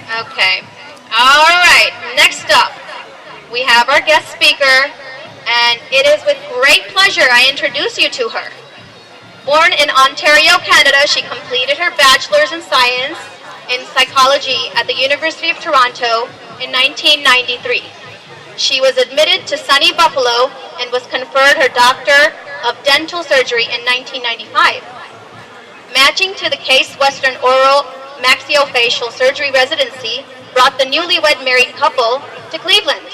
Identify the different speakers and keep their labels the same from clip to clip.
Speaker 1: Okay. All right. Next up, we have our guest speaker, and it is with great pleasure I introduce you to her. Born in Ontario, Canada, she completed her bachelor's in science in psychology at the University of Toronto in 1993. She was admitted to SUNY Buffalo and was conferred her Doctor of Dental Surgery in 1995. Matching to the Case Western Oral Maxillofacial Surgery residency brought the newlywed married couple to Cleveland.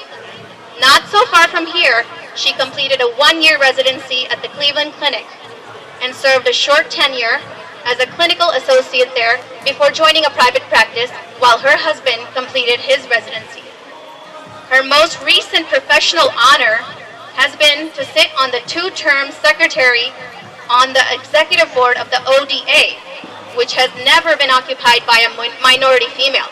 Speaker 1: Not so far from here, she completed a one-year residency at the Cleveland Clinic and served a short tenure as a clinical associate there before joining a private practice while her husband completed his residency. Her most recent professional honor has been to sit on the two-term secretary on the executive board of the ODA, which has never been occupied by a minority female.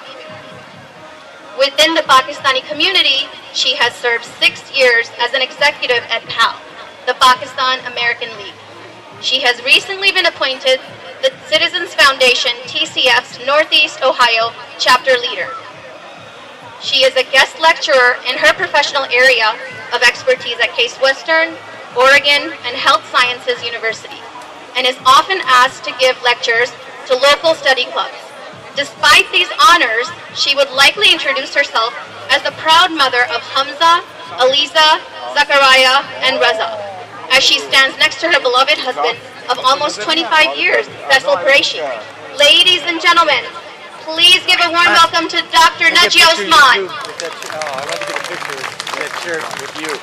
Speaker 1: Within the Pakistani community, she has served 6 years as an executive at PAL, the Pakistan American League. She has recently been appointed the Citizens Foundation TCF's Northeast Ohio chapter leader. She is a guest lecturer in her professional area of expertise at Case Western, Oregon, and Health Sciences University, and is often asked to give lectures to local study clubs. Despite these honors, she would likely introduce herself as the proud mother of Hamza, Aliza, Zachariah, and Reza, as she stands next to her beloved husband of almost 25 years, Faisal Qureshi. Ladies and gentlemen, please give a warm welcome to Dr. Najia Usman.
Speaker 2: I want to get a picture of that shirt with you.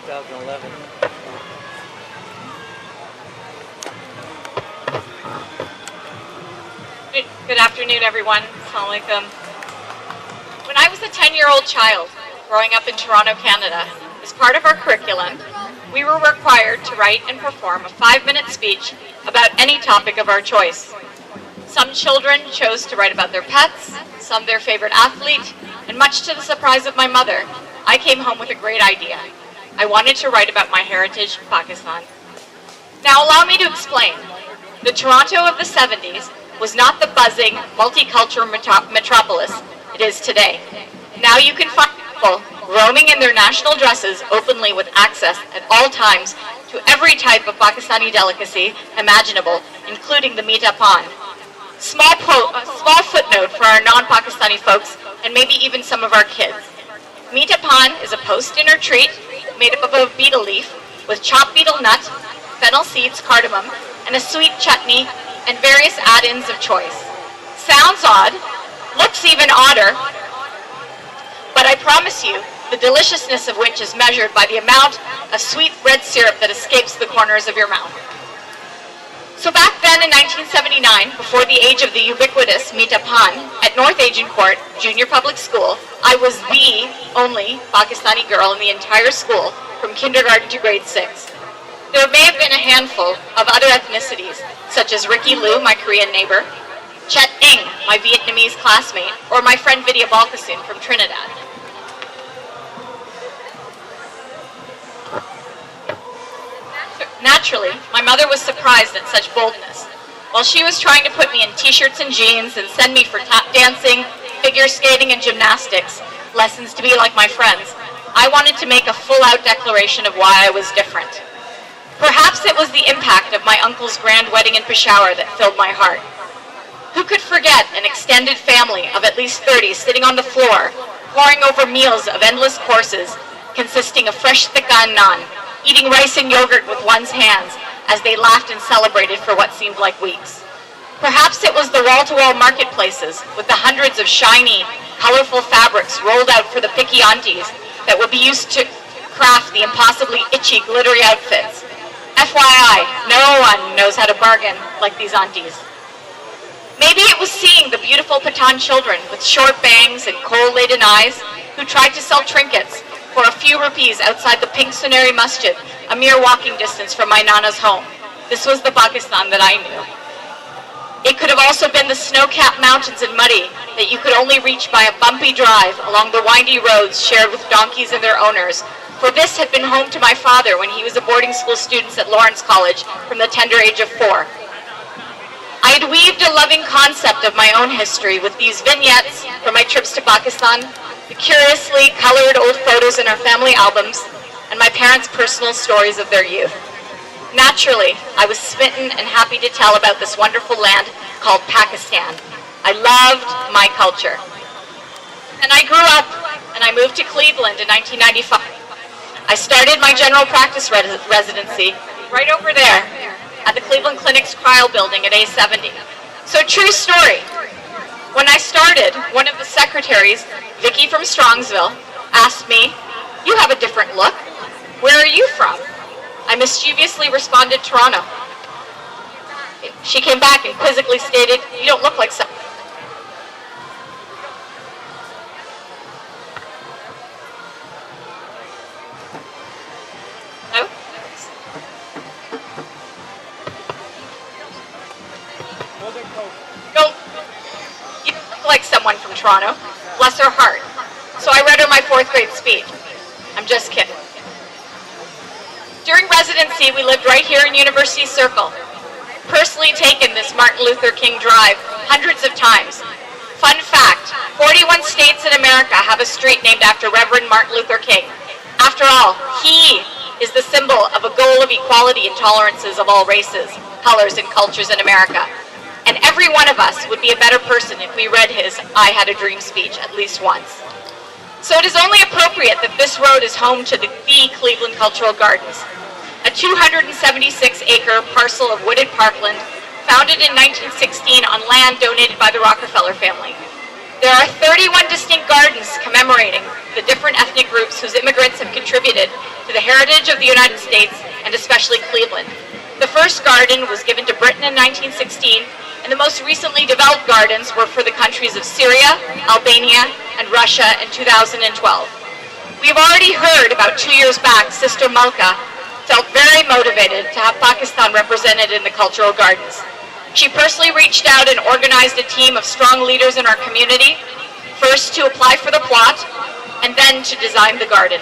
Speaker 2: 2011.
Speaker 3: Good afternoon, everyone. Assalamu alaikum. When I was a 10-year-old child growing up in Toronto, Canada, as part of our curriculum, we were required to write and perform a 5-minute speech about any topic of our choice. Some children chose to write about their pets, some their favorite athlete, and much to the surprise of my mother, I came home with a great idea. I wanted to write about my heritage, Pakistan. Now allow me to explain. The Toronto of the 70s was not the buzzing, multicultural metropolis it is today. Now you can find people roaming in their national dresses openly with access at all times to every type of Pakistani delicacy imaginable, including the meat pan. Small footnote for our non-Pakistani folks and maybe even some of our kids. Meat pan is a post-dinner treat made up of a betel leaf with chopped betel nut, fennel seeds, cardamom, and a sweet chutney and various add-ins of choice. Sounds odd, looks even odder, but I promise you, the deliciousness of which is measured by the amount of sweet red syrup that escapes the corners of your mouth. So back then in 1979, before the age of the ubiquitous meat pan, at North Agincourt Junior Public School, I was the only Pakistani girl in the entire school from kindergarten to grade 6. There may have been a handful of other ethnicities, such as Ricky Liu, my Korean neighbor, Chet Ng, my Vietnamese classmate, or my friend Vidya Balkasin from Trinidad. Naturally, my mother was surprised at such boldness. While she was trying to put me in t-shirts and jeans and send me for tap dancing, figure skating, and gymnastics, lessons to be like my friends, I wanted to make a full-out declaration of why I was different. Perhaps it was the impact of my uncle's grand wedding in Peshawar that filled my heart. Who could forget an extended family of at least 30 sitting on the floor, poring over meals of endless courses, consisting of fresh tikka and naan, eating rice and yogurt with one's hands as they laughed and celebrated for what seemed like weeks. Perhaps it was the wall-to-wall marketplaces with the hundreds of shiny, colorful fabrics rolled out for the picky aunties that would be used to craft the impossibly itchy, glittery outfits. FYI, no one knows how to bargain like these aunties. Maybe it was seeing the beautiful Pathan children with short bangs and kohl-laden eyes who tried to sell trinkets for a few rupees outside the Pink Suneri Masjid, a mere walking distance from my Nana's home. This was the Pakistan that I knew. It could have also been the snow-capped mountains and muddy that you could only reach by a bumpy drive along the windy roads shared with donkeys and their owners, for this had been home to my father when he was a boarding school student at Lawrence College from the tender age of 4. I had weaved a loving concept of my own history with these vignettes from my trips to Pakistan, the curiously colored old photos in our family albums, and my parents' personal stories of their youth. Naturally, I was smitten and happy to tell about this wonderful land called Pakistan. I loved my culture. And I grew up and I moved to Cleveland in 1995. I started my general practice residency right over there at the Cleveland Clinic's Cryo building at A70. So true story. When I started, one of the secretaries, Vicky from Strongsville, asked me, "You have a different look. Where are you from?" I mischievously responded, "Toronto." She came back and quizzically stated, "You don't look like someone." No? You don't look like someone from Toronto. Bless her heart. So I read her my 4th grade speech. I'm just kidding. During residency, we lived right here in University Circle. Personally taken this Martin Luther King Drive hundreds of times. Fun fact, 41 states in America have a street named after Reverend Martin Luther King. After all, he is the symbol of a goal of equality and tolerances of all races, colors, and cultures in America. And every one of us would be a better person if we read his "I Had a Dream" speech at least once. So it is only appropriate that this road is home to the Cleveland Cultural Gardens, a 276-acre parcel of wooded parkland founded in 1916 on land donated by the Rockefeller family. There are 31 distinct gardens commemorating the different ethnic groups whose immigrants have contributed to the heritage of the United States and especially Cleveland. The first garden was given to Britain in 1916, and the most recently developed gardens were for the countries of Syria, Albania, and Russia in 2012. We have already heard about 2 years back, Sister Malka felt very motivated to have Pakistan represented in the cultural gardens. She personally reached out and organized a team of strong leaders in our community, first to apply for the plot, and then to design the garden.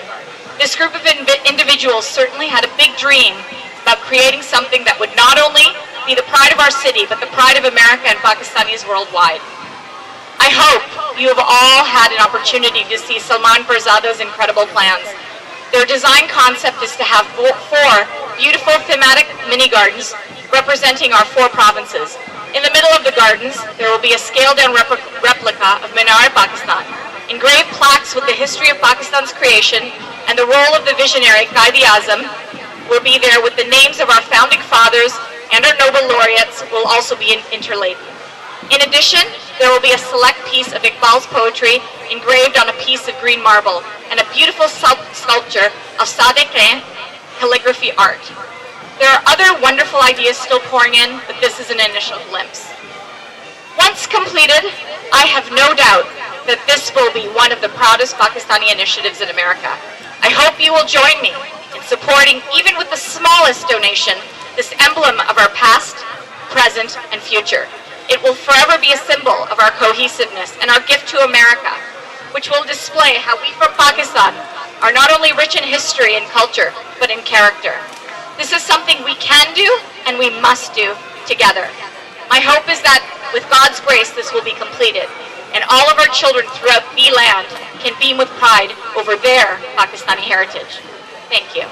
Speaker 3: This group of individuals certainly had a big dream about creating something that would not only be the pride of our city, but the pride of America and Pakistanis worldwide. I hope you have all had an opportunity to see Salman Farzada's incredible plans. Their design concept is to have 4 beautiful thematic mini gardens representing our 4 provinces. In the middle of the gardens, there will be a scaled-down replica of Minar-e-Pakistan, engraved plaques with the history of Pakistan's creation, and the role of the visionary Quaid-e-Azam will be there with the names of our founding fathers, and our Nobel laureates will also be interlaid. In addition, there will be a select piece of Iqbal's poetry engraved on a piece of green marble, and a beautiful sculpture of Sadiq calligraphy art. There are other wonderful ideas still pouring in, but this is an initial glimpse. Once completed, I have no doubt that this will be one of the proudest Pakistani initiatives in America. I hope you will join me in supporting, even with the smallest donation, this emblem of our past, present, and future. It will forever be a symbol of our cohesiveness and our gift to America, which will display how we from Pakistan are not only rich in history and culture, but in character. This is something we can do and we must do together. My hope is that with God's grace this will be completed, and all of our children throughout the land can beam with pride over their Pakistani heritage. Thank you.